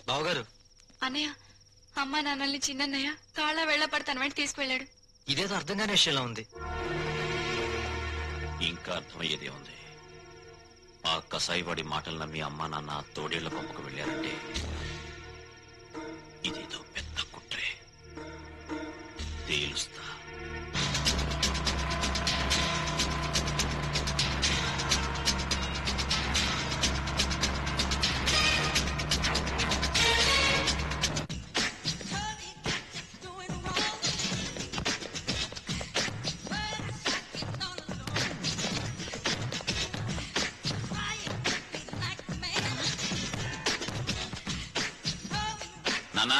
బావగారు. అన్నయ్య, అమ్మా నాన్నల్ని చిన్నన్నయ్య కాళ్ళ వెళ్ళపడి తన వెంట తీసుకువెళ్ళాడు. ఇదేదో అర్థం కాని విషయంలో ఉంది. ఇంకా అర్థమయ్యేదే ఉంది. ఆ కసాయివాడి మాటలు నమ్మి అమ్మా నాన్న తోడేళ్ల పంపకు వెళ్ళారంటే ఇదేదో పెద్ద కుట్రే. తేలుస్తా. నాన్నా,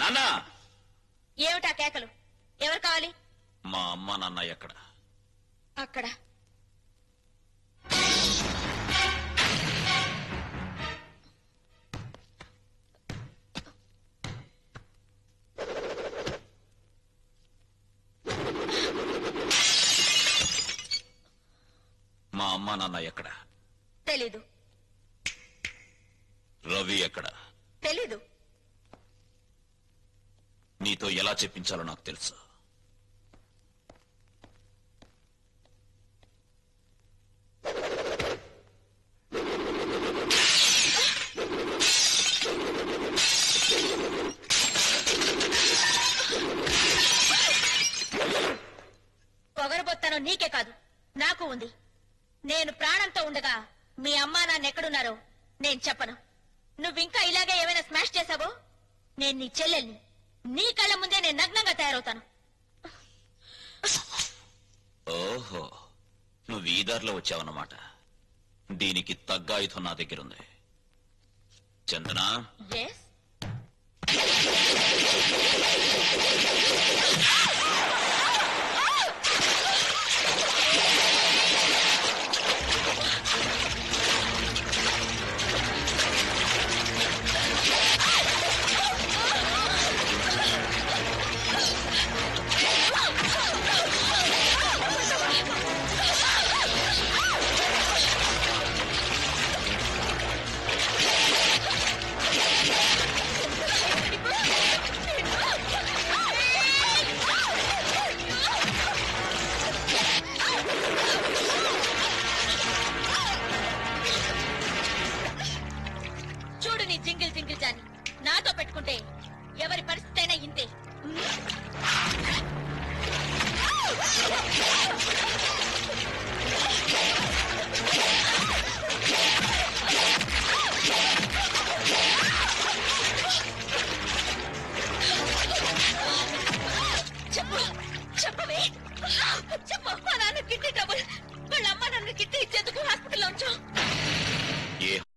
నాన్నా! ఏమిటా కేకలు? ఎవరు కావాలి? మా అమ్మ నాన్న ఎక్కడ? అక్కడ. మా అమ్మ నాన్న ఎక్కడ? తెలీదు. రవి ఎక్కడ? తెలీదు. నీతో ఎలా చెప్పించాలో నాకు తెలుసు. పొగరబోత్తానో నీకే కాదు, నాకు ఉంది. నేను ప్రాణంతో ఉండగా మీ అమ్మా నాన్న ఎక్కడున్నారో నేను చెప్పను. నువ్వింకా ఇలాగే ఏమైనా స్మాష్ చేశావో నేను నీ చెల్లెల్ని. నీ కళ్ళ ముందే నేను నగ్నంగా తయారవుతాను. ఓహో, నువ్వు ఈ దారిలో వచ్చావన్నమాట. దీనికి తగ్గ ఆయుధం నా దగ్గరుంది. చందనా, ఎస్